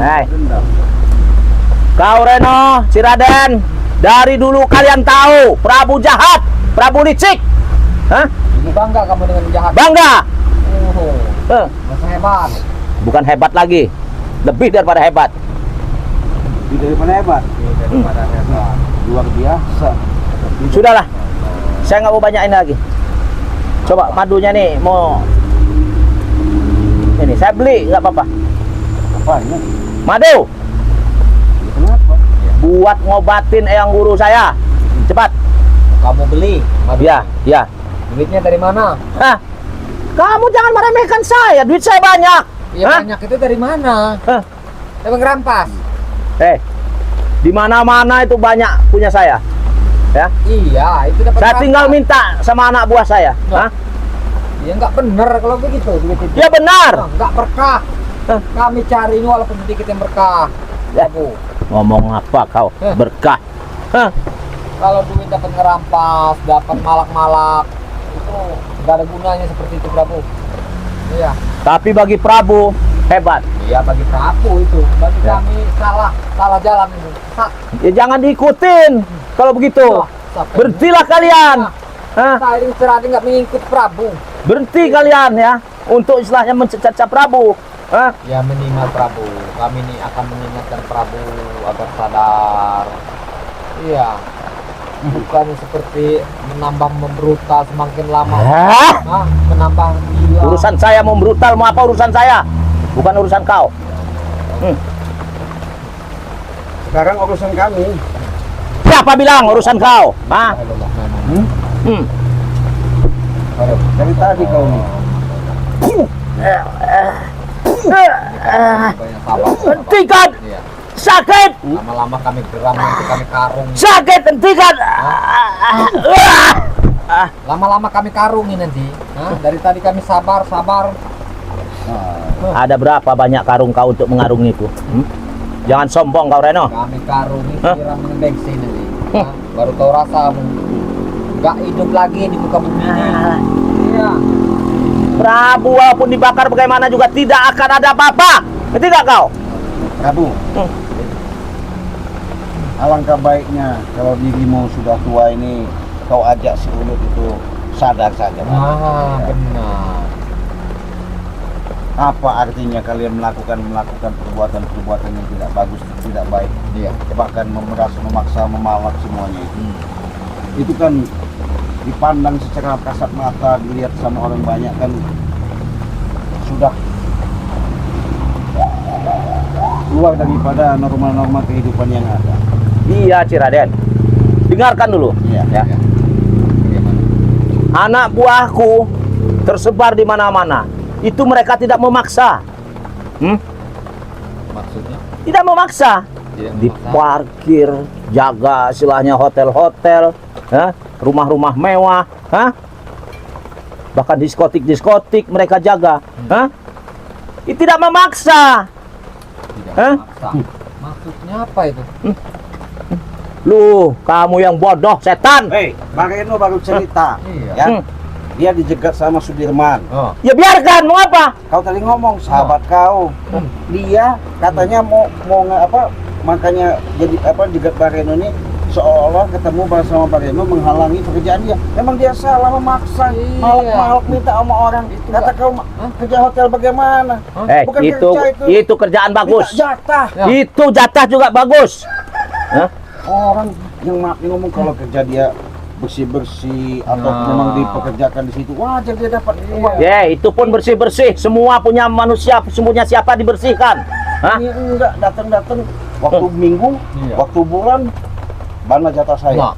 Hei, kau Reno, si Raden, dari dulu kalian tahu Prabu jahat, Prabu licik. Hah? Bangga kamu dengan jahat. Bangga. Masa hebat. Bukan hebat lagi, lebih daripada hebat. Lebih daripada hebat. Luar biasa. Sudahlah, saya nggak mau banyakin lagi. Coba madunya nih, mau ini saya beli nggak apa-apa. Apanya? Madu Kenapa? buat ngobatin eyang guru saya. Cepat. Kamu beli? Madu. Ya, ya. Duitnya dari mana? Hah? Kamu jangan meremehkan saya. Duit saya banyak. Ya Hah? banyak itu dari mana? Hah? Emang rampas? Di mana-mana itu banyak punya saya. Ya. Iya, itu dapat Saya rampas. tinggal minta sama anak buah saya. Hah? Ya nggak bener kalau begitu duit itu. Ya benar. Nggak berkah. Hah? Kami cari ini walaupun sedikit yang berkah. Ya. Bu, Ngomong apa kau? Hah? Berkah. Hah? kalau duit dapat ngerampas, dapat malak-malak, itu nggak ada gunanya seperti itu, Prabu. Iya. Tapi bagi Prabu hebat. Iya, bagi Prabu itu. Bagi Ya. kami salah jalan itu. Ya jangan diikutin. Kalau begitu, berhentilah kalian. Hah? Saya ini cerah nggak mengikut Prabu. Berhenti kalian ya. Untuk istilahnya mencerca Prabu. Hah? Ya minimal Prabu. Kami ini akan mengingatkan Prabu agar sadar. Iya. Bukan seperti menambah membrutal semakin lama. Hah? Hah? Menambah gila. Urusan saya mau brutal, mau apa urusan saya? Bukan urusan kau. Sekarang urusan kami. Siapa bilang urusan kau? Hah? Hmm. Dari tadi kau nih. Banyak sabar. Hentikan! Iya. Sakit! Lama-lama kami geram nanti kami karung. Sakit! Hentikan! Lama-lama kami karungi nanti. Hah? Dari tadi kami sabar. Ada berapa banyak karung kau untuk mengarungiku? Jangan sombong kau Reno. Kami karungi Hah? kira mendeksi nanti. Hah? Baru tahu rasamu. Nggak hidup lagi di muka bumi ini. Iya. Prabu walaupun dibakar bagaimana juga tidak akan ada apa-apa. Ngerti gak kau? Prabu. Alangkah baiknya kalau dirimu sudah tua ini kau ajak si Ulut itu sadar saja. Benar. Apa artinya kalian melakukan perbuatan yang tidak bagus, tidak baik, Iya. bahkan memaksa, memalak semuanya itu. Itu kan dipandang secara kasat mata, dilihat sama orang banyak kan sudah keluar daripada norma-norma kehidupan yang ada. Iya Ciraden. Dengarkan dulu. Iya. Ya. Bagaimana? Anak buahku tersebar di mana-mana. Itu mereka tidak memaksa. Maksudnya? Tidak memaksa. Tidak Di memaksa. parkir, jaga istilahnya hotel-hotel, ya, rumah-rumah mewah, ha? Bahkan diskotik mereka jaga, ha? Itu tidak memaksa. Tidak Hah? memaksa. Maksudnya apa itu? Lu, kamu yang bodoh, setan. Hei, Mareno baru cerita, Iya. ya. Hmm. Dia dijegat sama Sudirman. Oh. Ya biarkan, mau apa? Kau tadi ngomong sahabat kau, dia katanya mau makanya jadi jegat Bareno ini seolah-olah ketemu bersama Bareno menghalangi pekerjaan dia. Memang dia salah memaksa, Iya. malak minta sama orang. Kata kau kerja hotel bagaimana? Bukan kerja Itu kerjaan bagus. Minta jatah. Ya. Itu jatah juga bagus. Hah? Orang yang ngomong kalau kerja dia bersih-bersih atau memang dipekerjakan di situ wajar dia dapat uang. Ya, itu pun bersih-bersih. Semua punya manusia, semuanya siapa dibersihkan. Hah? Ini enggak datang waktu minggu, Iya. waktu bulan, mana jatah saya? Nah.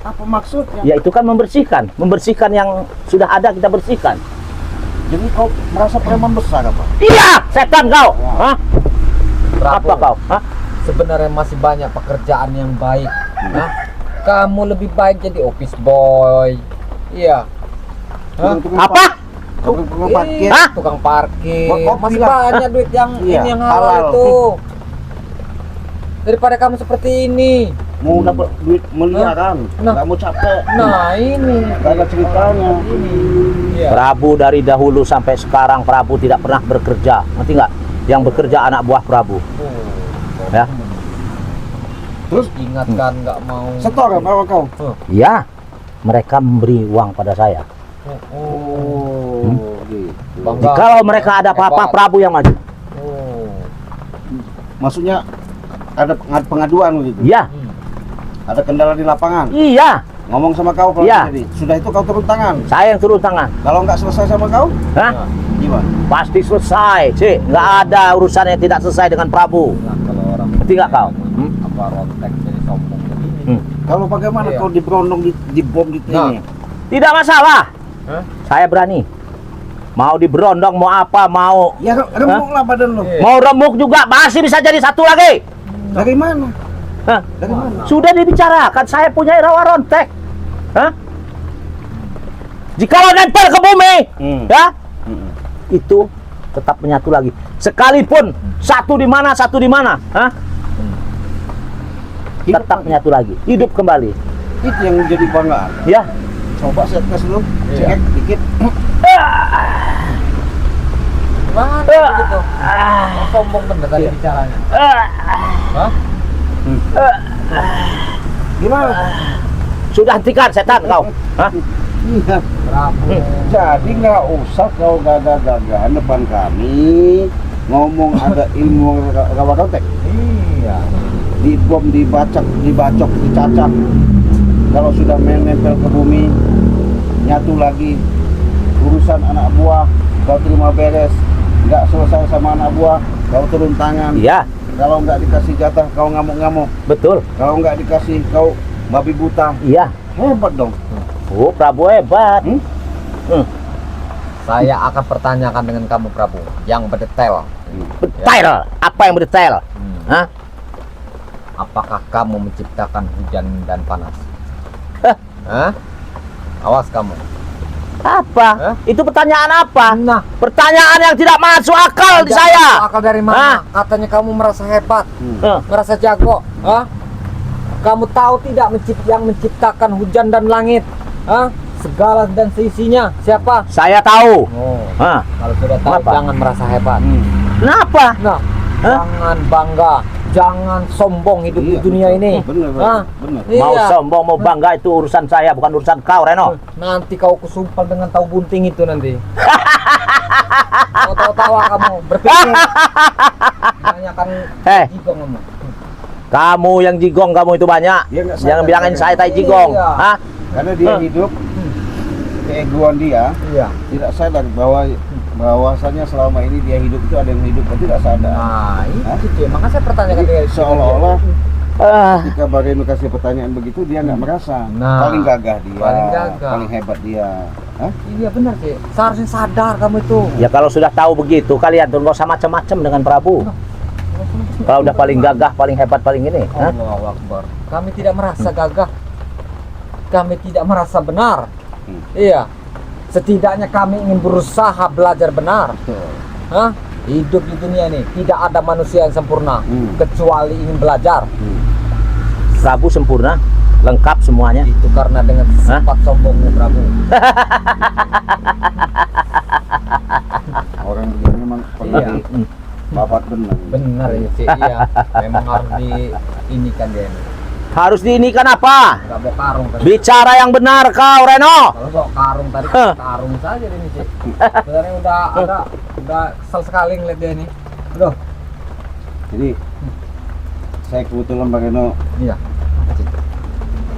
Apa maksudnya? Ya itu kan membersihkan yang sudah ada kita bersihkan. Jadi kau merasa preman besar apa? Iya, setan kau. Hah? Prabu, Apa kau? Hah? sebenarnya masih banyak pekerjaan yang baik. Nah, kamu lebih baik jadi office boy. Iya. Hah? Apa? Tukang parkir. Hah? Tukang parkir. Kok Masih bilang? banyak duit yang Iya, ini yang halal halal. itu. Daripada kamu seperti ini. Mau dapat duit miliaran, Nah. nggak mau capek. Nah, ini. Nggak ada ceritanya. Ini. Iya. Prabu dari dahulu sampai sekarang Prabu tidak pernah bekerja. Ngerti nggak? yang bekerja anak buah Prabu. Ya. Terus Ingatkan nggak mau. setor apa kau? Ya, mereka memberi uang pada saya. Oh, gitu. Bangga. Jikalau mereka ada apa-apa, Hebat. Prabu yang maju. Oh. Maksudnya ada pengaduan gitu. Iya, Ada kendala di lapangan. iya. Ngomong sama kau kalau Iya. jadi. Sudah itu kau turun tangan. Saya yang turun tangan. Kalau nggak selesai sama kau, Hah? gimana? Pasti selesai, Cik. Nggak ada urusan yang tidak selesai dengan Prabu. Nah, kalau orang Ngerti nggak kau? apa rontek jadi sombong begini. Hmm. Kalau bagaimana Iya. kau diberondong di bom di ini? Tidak masalah. Hah? Saya berani. Mau diberondong, mau apa, mau Ya remuk lah badan lu. Iya. mau remuk juga masih bisa jadi satu lagi. Dari mana? Hah? Dari mana? Sudah dibicarakan, saya punya rawa rontek. Hah? Jikalau nempel ke bumi, ya, itu tetap menyatu lagi. Sekalipun satu di mana, hah? Hidup Tetap lagi. menyatu lagi, hidup kembali. Itu yang menjadi banggaan. Ya, Coba saya tes dulu, Iya. cek dikit. Gimana begitu? Sombong bener tadi bicaranya. Hah? Gimana? sudah hentikan setan kau. Hah? Iya. Prabu. Jadi nggak usah kau gagah-gagahan depan kami ngomong ada ilmu rawa rontek. Iya. Dibom, dibacok, dicacak. Kalau sudah menempel ke bumi, nyatu lagi. Urusan anak buah, kau terima beres. Nggak selesai sama anak buah, kau turun tangan. Iya, Kalau nggak dikasih jatah, kau ngamuk-ngamuk. betul. Kalau nggak dikasih, kau babi buta. Iya. Hebat dong. Oh, Prabu hebat. Saya akan pertanyakan dengan kamu Prabu yang berdetail. Detail. Apa yang berdetail? Hah? Apakah kamu menciptakan hujan dan panas? Hah? Hah? Awas kamu. Apa? Hah? Itu pertanyaan apa? Nah, Pertanyaan yang tidak masuk akal di saya. Akal dari mana? Katanya kamu merasa hebat, Hah? merasa jago. Hah? Kamu tahu tidak yang menciptakan hujan dan langit? Hah? Segala dan seisinya siapa? Saya tahu. Oh, Hah? kalau sudah tahu Kenapa? jangan merasa hebat. Kenapa? Nah, Hah? jangan bangga, jangan sombong hidup di Iya, dunia betul. ini. Benar, Hah? benar. Mau Iya. sombong, mau bangga itu urusan saya, bukan urusan kau, Reno. Nanti kau kusumpal dengan tahu bunting itu nanti. Kau tahu-tawa kamu berpikir. Tanyakan Eh. jigong kamu. Kamu yang jigong, kamu itu banyak. Dia nggak Jangan sadar, bilangin kan? saya tai jigong. Iya. Hah? Karena dia hidup, keegoan dia Iya. tidak sadar bahwasanya selama ini dia hidup itu ada yang hidup, dia tidak sadar. Nah, Hah? itu cuy. Makanya saya pertanyakan dia. Seolah-olah Ah, ketika Bareno kasih pertanyaan begitu dia nggak merasa. Nah, Paling gagah dia, paling gagah. paling hebat dia. Hah? Iya benar sih. Seharusnya sadar kamu itu. ya kalau sudah tahu begitu, kalian tuh nggak usah macam-macam dengan Prabu. Kalau udah paling gagah, paling hebat, paling ini. Hah? Allahu Akbar. Kami tidak merasa gagah. Kami tidak merasa benar. Iya. Setidaknya kami ingin berusaha belajar benar. Hah? Hidup di dunia ini tidak ada manusia yang sempurna kecuali ingin belajar. Prabu sempurna, lengkap semuanya. Itu karena dengan sifat sombongnya Prabu. Orang begini memang perlu Iya. babat benar. Benar ya sih. Iya. Memang harus diinikan dia ini. Harus diinikan apa? Enggak bawa karung tadi. Bicara yang benar kau, Reno. Kalau bawa karung tadi karung saja ini sih. Sebenarnya udah kesel sekali ngeliat dia ini. Aduh. Jadi saya kebetulan Bareno Iya.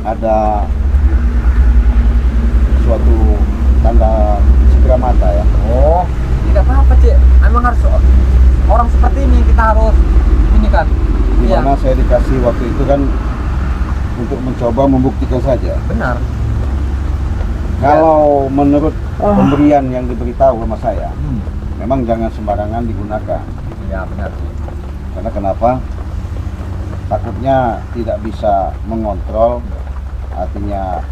ada suatu tanda segera mata ya. Oh, tidak apa-apa, Cik. Emang harus orang seperti ini kita harus ini kan. Iya. Dimana saya dikasih waktu itu kan untuk mencoba membuktikan saja. Benar. Kalau menurut pemberian yang diberitahu sama saya, Hmm. memang jangan sembarangan digunakan. Iya, benar. Karena kenapa? Takutnya tidak bisa mengontrol, artinya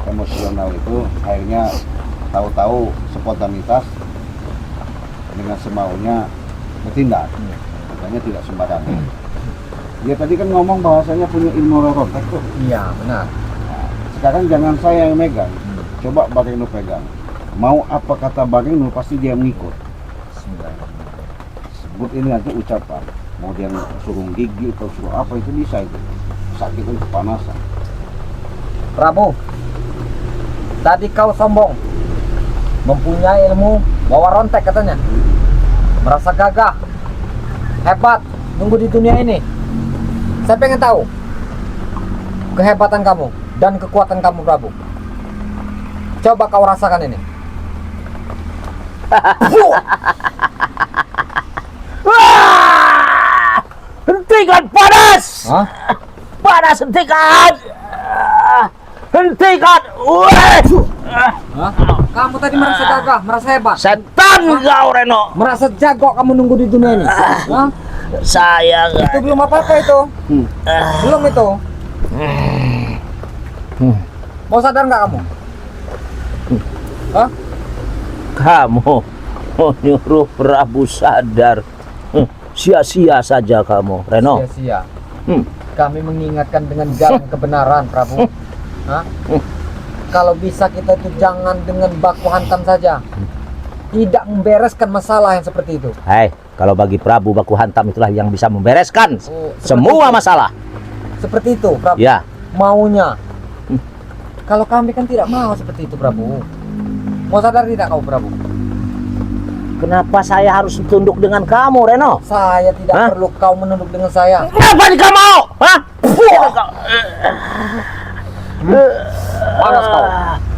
emosional itu akhirnya tahu-tahu spontanitas dengan semaunya bertindak. Makanya tidak sembarangan. Dia tadi kan ngomong bahwasanya punya ilmu rontek tuh. Iya, benar. Nah, sekarang jangan saya yang megang, coba Bareno pegang. Mau apa kata Bareno pasti dia mengikut. Bismillah. sebut ini nanti ucapan. Mau dia suruh gigi atau suruh apa itu bisa itu. Sakit itu kepanasan. Prabu, tadi kau sombong, mempunyai ilmu bawa rontek katanya, merasa gagah, hebat, nunggu di dunia ini. Saya pengen tahu kehebatan kamu dan kekuatan kamu, Prabu. Coba kau rasakan ini. Wah! Hentikan panas! Hah? Panas, hentikan! Hentikan! Wah! Hah? Kamu tadi merasa gagah, merasa hebat, Setan kau, Reno! merasa jago kamu nunggu di dunia ini. Hah? Saya Itu belum apa-apa itu. Belum itu. Mau sadar nggak kamu? Hah? kamu mau nyuruh Prabu sadar. Sia-sia saja kamu, Reno. Sia-sia. Hmm. Kami mengingatkan dengan jalan kebenaran, Prabu. Hah? Kalau bisa kita itu jangan dengan baku hantam saja. Tidak membereskan masalah yang seperti itu. Hai, kalau bagi Prabu baku hantam itulah yang bisa membereskan Oh, semua itu. masalah. Seperti itu, Prabu. Ya, Maunya. Kalau kami kan tidak mau seperti itu, Prabu. Mau sadar tidak kau, Prabu? kenapa saya harus tunduk dengan kamu, Reno? Saya tidak Hah? perlu kau menunduk dengan saya. Kenapa kau mau? Hah? Panas kau.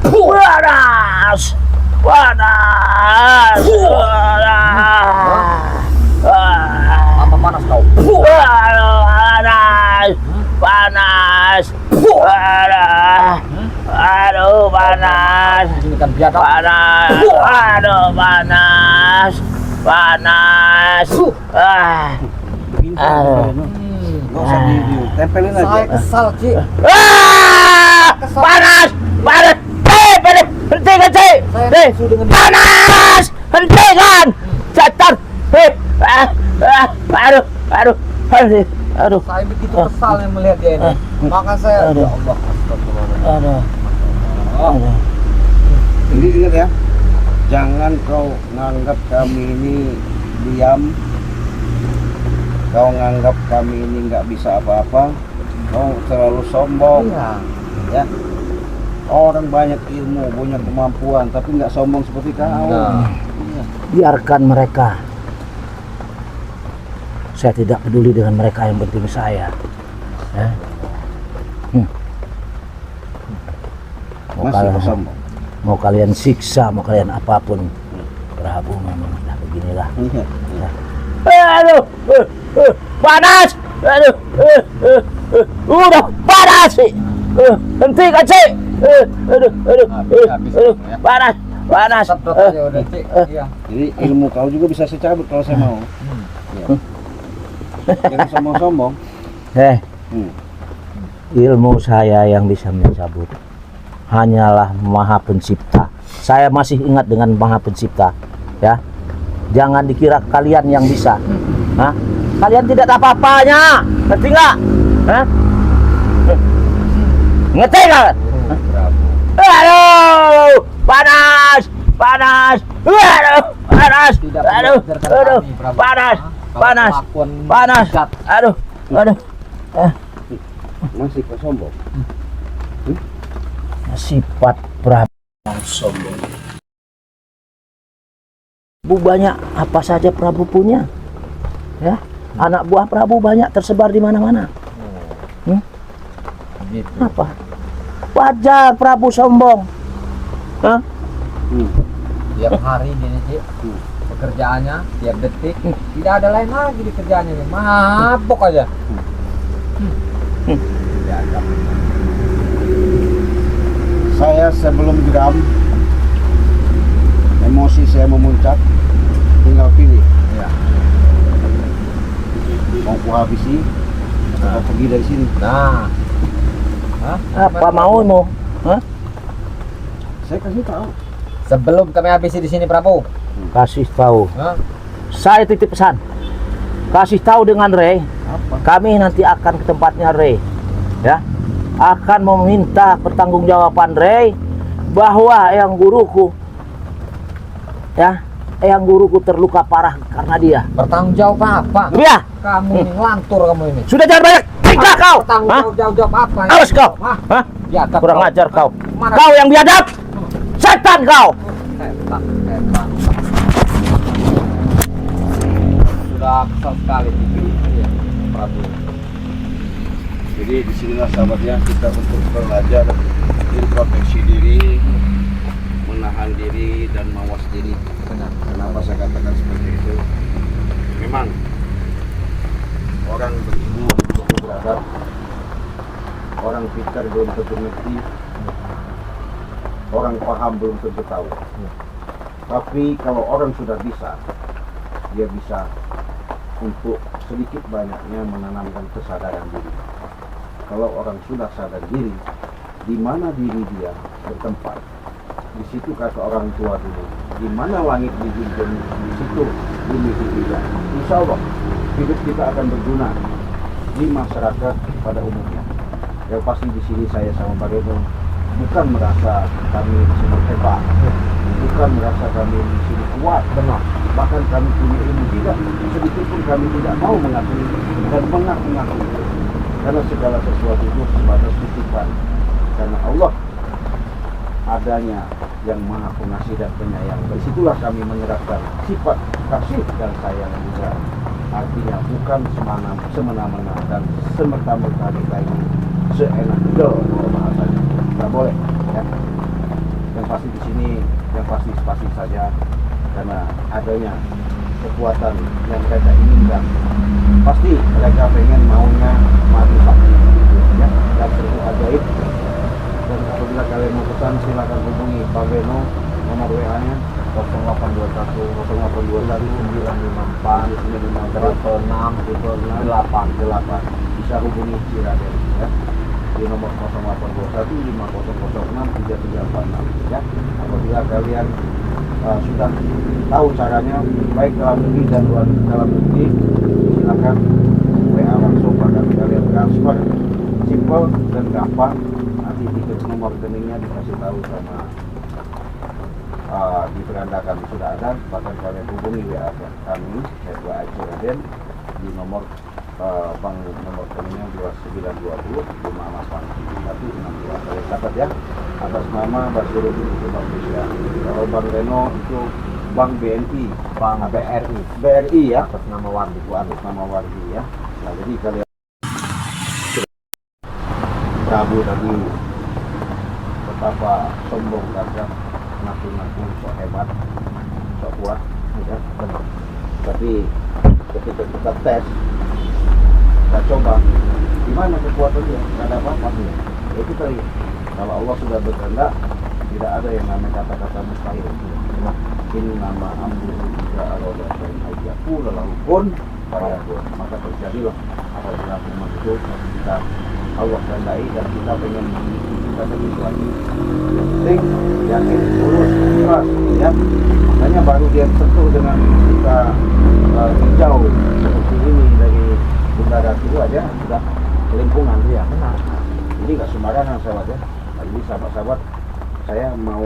Panas! Panas! Apa panas kau? Panas! Panas! Panas! Aduh, panas! Ini kan biadab. Panas! Aduh, panas! Panas! Begini Aduh. nggak usah ditempelin Saya aja. kesal, Ci. Panas! Panas! Panas! Hentikan, Ci! Saya kesal dengan dia. Panas! Hentikan! Setan! Aduh! Aduh! Aduh! Aduh! Saya begitu kesalnya melihat dia ini. Maka saya, Aduh. ya Allah, astagfirullahaladzim. Aduh! Oh, Jadi ingat ya, jangan kau nganggap kami ini diam. Kau nganggap kami ini nggak bisa apa-apa. Kau terlalu sombong. iya. Ya, orang banyak ilmu, punya kemampuan, tapi nggak sombong seperti kau. Nah. Iya. Biarkan mereka. Saya tidak peduli dengan mereka, yang penting saya. Ya. Mau Masih kalian, kau sombong. mau kalian siksa, mau kalian apapun, Prabu memang dah beginilah. Iya. Aduh, panas. Aduh, udah panas sih. Hentikan sih. Aduh, Habis, aduh, ya. panas, panas. Sedot aja udah, Ci. Iya. Jadi ilmu kau juga bisa saya cabut kalau saya mau. Iya. Jangan sombong-sombong. Hmm. Ilmu saya yang bisa mencabut hanyalah Maha Pencipta. Saya masih ingat dengan Maha Pencipta, ya. Jangan dikira kalian yang bisa. Hah? Kalian tidak ada apa-apanya. Ngerti nggak? Hah? Ngerti nggak? Prabu. Aduh, panas, panas. Aduh, panas. Tidak Aduh, perlu mengajarkan aduh, kami, Prabu. panas, Hah? Kalau panas, kelakuan panas. jahat. Aduh, aduh. Masih kau sombong. Sifat Prabu yang sombong. Prabu banyak apa saja Prabu punya, ya. Anak buah Prabu banyak tersebar di mana-mana. Gitu. Apa? Wajar Prabu sombong. Hah? Tiap hari dia nih, Ci. Pekerjaannya tiap detik tidak ada lain lagi di kerjaannya nih. Mabok aja. Biadab. Saya sebelum geram, emosi saya memuncak, tinggal pilih. Ya. Mau ku habisi, atau pergi dari sini. Nah. Hah? Apa maumu? Hah? Saya kasih tahu. Sebelum kami habisi di sini, Prabu. Kasih tahu. Hah? Saya titip pesan. Kasih tahu dengan Ray. Apa? Kami nanti akan ke tempatnya Ray, ya. Akan meminta pertanggungjawaban Ray bahwa yang guruku, ya, eyang guruku terluka parah karena dia. Bertanggung jawab apa? Dia Kamu ini ngelantur kamu ini. sudah jangan banyak tingkah kau. Bertanggung Hah? jawab apa? ya? Awas kau. Hah? Hah? Biadab Kurang kau. ajar kau. Mana? Kau yang biadab. Setan kau. Setan. Sudah kesal sekali TV. Iya, Prabu. Jadi disinilah sahabatnya kita untuk belajar introspeksi diri, menahan diri dan mawas diri. Benar. Kenapa saya katakan seperti itu? Memang orang berilmu belum tentu beradab, orang pintar belum tentu ngerti, orang paham belum tentu tahu. Tapi kalau orang sudah bisa, dia bisa untuk sedikit banyaknya menanamkan kesadaran diri. Kalau orang sudah sadar diri, di mana diri dia bertempat, di situ kata orang tua dulu, di mana langit dijunjung, di situ bumi dipijak. Insya Allah hidup kita akan berguna di masyarakat pada umumnya. Yang pasti di sini saya sama Pak Reno bukan merasa kami di sini hebat, bukan merasa kami di sini kuat, Benar. bahkan kami punya ilmu tidak sedikit pun kami tidak mau mengakui dan mengaku-ngaku itu. Karena segala sesuatu itu sebatas titipan karena Allah adanya yang maha pengasih dan penyayang. Disitulah kami menyerapkan sifat kasih dan sayang juga. Artinya bukan semena-mena dan semerta-merta kita ini seenak dol bahasanya. Nggak boleh ya. Yang pasti di sini yang pasti saja karena adanya kekuatan yang mereka inginkan. Pasti mereka pengen maunya mati sakti ya, dan seru ajaib. Dan apabila kalian mau pesan silakan hubungi Pak Beno, nomor WA-nya 0821 0821 bisa hubungi si Raden ya di nomor 0821 5006 3346 ya. Apabila kalian sudah tahu caranya baik dalam negeri dan luar dalam negeri, silakan WA langsung pada kalian transfer, simple dan gampang. Nanti di nomor rekeningnya dikasih tahu sama diperandakan sudah ada, bahkan kalian hubungi WA kami WA Raden di nomor bank nomor rekeningnya 2920 587162. Kalian catat ya, atas nama Basiruddin itu Bank Indonesia. Kalau Bank Reno itu Bank BNI, Bank BRI. BRI ya, Atas nama Wardi. atas nama Wardi ya. Nah jadi kalian Prabu tadi betapa sombong gagah, ngaku-ngaku sok hebat, sok kuat, ya. Tapi ketika kita tes, kita coba, di mana kekuatan dia? Tidak ada apa-apa. Itu tadi, kalau Allah sudah berkehendak, tidak ada yang namanya kata-kata mustahil. Ini nama ambil jika Allah dan ajaku lalu pun maka terjadilah apabila firman itu kita Allah kehendaki dan kita pengen kita begitu lagi. Yang penting yakin, lurus, ikhlas, ya. Makanya baru dia sentuh dengan kita hijau seperti ini dari Bunda Ratu aja sudah kelimpungan dia. Benar. Ini nggak sembarangan sahabat ya. Jadi sahabat-sahabat saya mau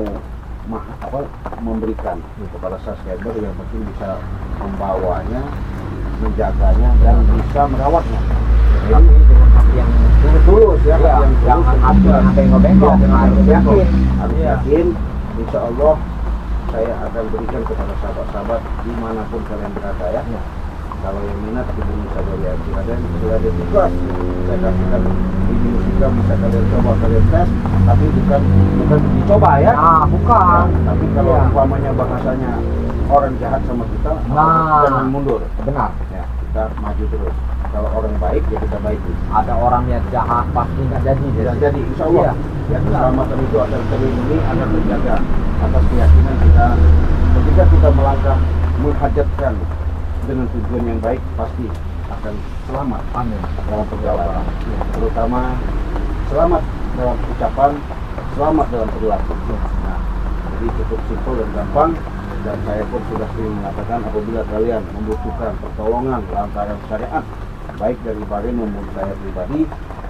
memberikan kepada subscriber yang penting bisa membawanya, menjaganya dan bisa merawatnya. Tapi dengan hati yang Tulus ya, Iya, yang jangan tulus, hati yang bengok-bengok, harus yakin. harus Iya. yakin. Insya Allah saya akan berikan kepada sahabat-sahabat dimanapun kalian berada ya. Kalau yang minat hubungi saja ya, Raden sudah ada tugas. Saya kasihkan ini musika bisa kalian coba, kalian tes, tapi bukan dicoba ya. bukan. Tapi kalau Iya. umpamanya bahasanya orang jahat sama kita, Nah. jangan mundur. Benar. Ya, kita maju terus. Kalau orang baik ya kita baiki. Ada orang yang jahat pasti nggak jadi. Tidak jadi, insya Allah. Iya. Ya, keselamatan itu akan terlindungi, akan terjaga atas keyakinan kita. Ketika kita melangkah menghajatkan dengan tujuan yang baik, pasti akan selamat Amin. dalam perjalanan. Terutama selamat dalam ucapan, selamat dalam perilaku. Nah, jadi cukup simpel dan gampang. Dan saya pun sudah sering mengatakan apabila kalian membutuhkan pertolongan lantaran syariat, baik dari Pak Reno maupun saya pribadi,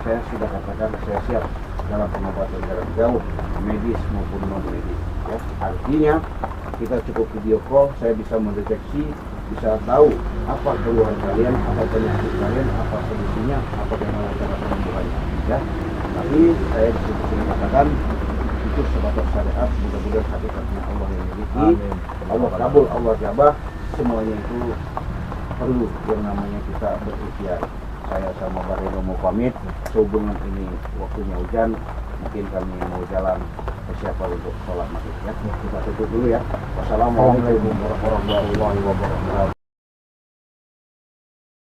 saya sudah katakan saya siap dalam pengobatan jarak jauh, medis maupun non medis. ya. Artinya kita cukup video call, saya bisa mendeteksi, bisa tahu apa keluhan kalian, apa penyakit kalian, apa solusinya, apa bagaimana cara penyembuhannya, ya. Tapi saya disini katakan itu sebatas syariat, mudah-mudahan hakikatnya Allah yang miliki, Allah kabul, Allah jabah, semuanya itu perlu yang namanya kita berikhtiar. Saya sama Bareno mau pamit, sehubungan ini waktunya hujan, mungkin kami mau jalan persiapan untuk sholat maghrib ya. Kita tutup dulu ya. Wassalamualaikum warahmatullahi wabarakatuh.